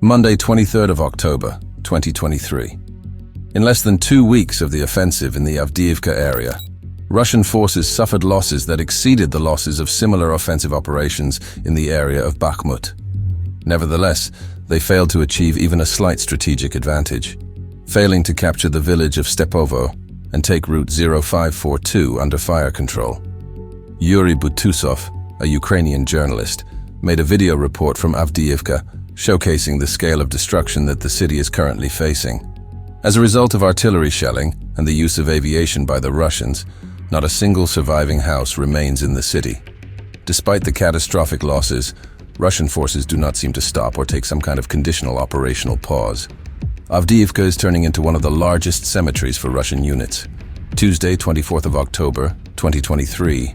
Monday, 23rd of October, 2023. In less than 2 weeks of the offensive in the Avdiivka area, Russian forces suffered losses that exceeded the losses of similar offensive operations in the area of Bakhmut. Nevertheless, they failed to achieve even a slight strategic advantage, failing to capture the village of Stepovo and take Route 0542 under fire control. Yuri Butusov, a Ukrainian journalist, made a video report from Avdiivka showcasing the scale of destruction that the city is currently facing. As a result of artillery shelling and the use of aviation by the Russians, not a single surviving house remains in the city. Despite the catastrophic losses, Russian forces do not seem to stop or take some kind of conditional operational pause. Avdiivka is turning into one of the largest cemeteries for Russian units. Tuesday, 24th of October, 2023,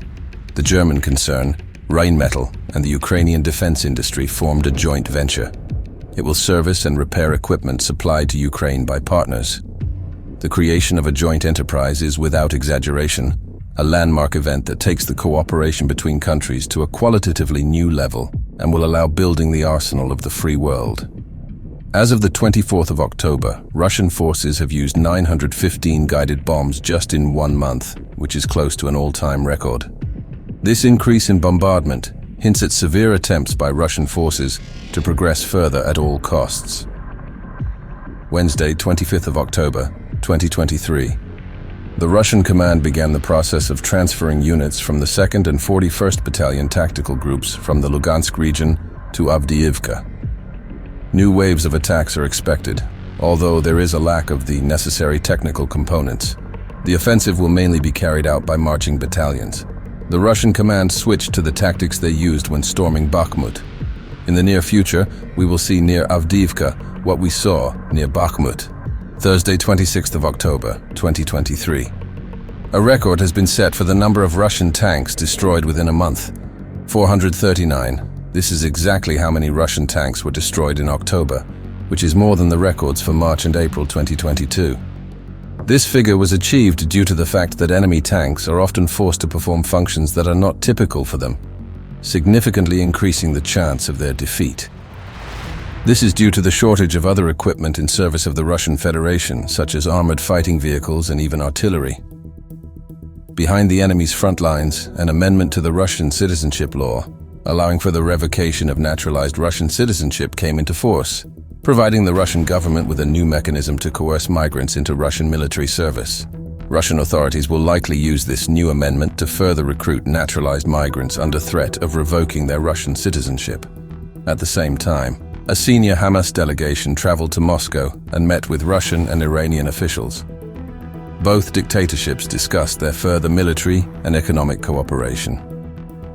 the German concern, Rheinmetall, and the Ukrainian defense industry formed a joint venture. It will service and repair equipment supplied to Ukraine by partners. The creation of a joint enterprise is, without exaggeration, a landmark event that takes the cooperation between countries to a qualitatively new level and will allow building the arsenal of the free world. As of the 24th of October, Russian forces have used 915 guided bombs just in 1 month, which is close to an all-time record. This increase in bombardment hints at severe attempts by Russian forces to progress further at all costs. Wednesday, 25th of October, 2023. The Russian command began the process of transferring units from the 2nd and 41st Battalion tactical groups from the Lugansk region to Avdiivka. New waves of attacks are expected, although there is a lack of the necessary technical components. The offensive will mainly be carried out by marching battalions. The Russian command switched to the tactics they used when storming Bakhmut. In the near future, we will see near Avdiivka what we saw near Bakhmut. Thursday, 26th of October, 2023. A record has been set for the number of Russian tanks destroyed within a month. 439. This is exactly how many Russian tanks were destroyed in October, which is more than the records for March and April 2022. This figure was achieved due to the fact that enemy tanks are often forced to perform functions that are not typical for them, significantly increasing the chance of their defeat. This is due to the shortage of other equipment in service of the Russian Federation, such as armored fighting vehicles and even artillery. Behind the enemy's front lines, an amendment to the Russian citizenship law, allowing for the revocation of naturalized Russian citizenship, came into force, providing the Russian government with a new mechanism to coerce migrants into Russian military service. Russian authorities will likely use this new amendment to further recruit naturalized migrants under threat of revoking their Russian citizenship. At the same time, a senior Hamas delegation traveled to Moscow and met with Russian and Iranian officials. Both dictatorships discussed their further military and economic cooperation.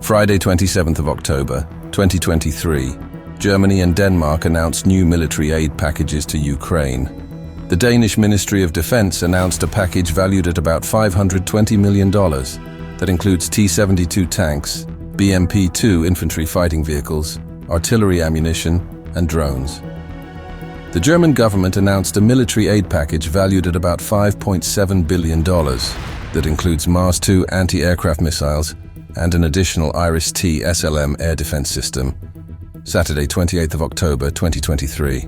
Friday, 27th of October, 2023, Germany and Denmark announced new military aid packages to Ukraine. The Danish Ministry of Defense announced a package valued at about $520 million that includes T-72 tanks, BMP-2 infantry fighting vehicles, artillery ammunition, and drones. The German government announced a military aid package valued at about $5.7 billion that includes Mars-2 anti-aircraft missiles and an additional Iris-T SLM air defense system. Saturday, 28th of October, 2023.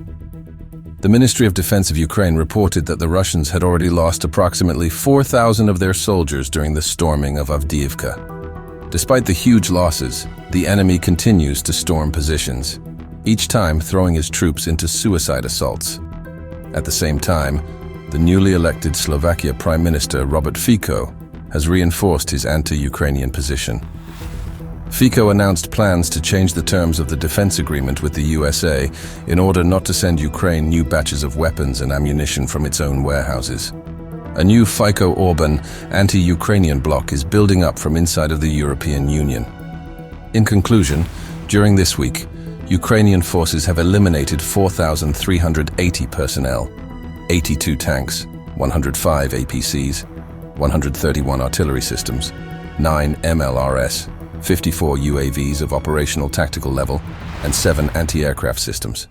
The Ministry of Defense of Ukraine reported that the Russians had already lost approximately 4,000 of their soldiers during the storming of Avdiivka. Despite the huge losses, the enemy continues to storm positions, each time throwing his troops into suicide assaults. At the same time, the newly elected Slovakia Prime Minister Robert Fico has reinforced his anti-Ukrainian position. Fico announced plans to change the terms of the defense agreement with the USA in order not to send Ukraine new batches of weapons and ammunition from its own warehouses. A new Fico-Orban anti-Ukrainian bloc is building up from inside of the European Union. In conclusion, during this week, Ukrainian forces have eliminated 4,380 personnel, 82 tanks, 105 APCs, 131 artillery systems, 9 MLRS, 54 UAVs of operational tactical level, and 7 anti-aircraft systems.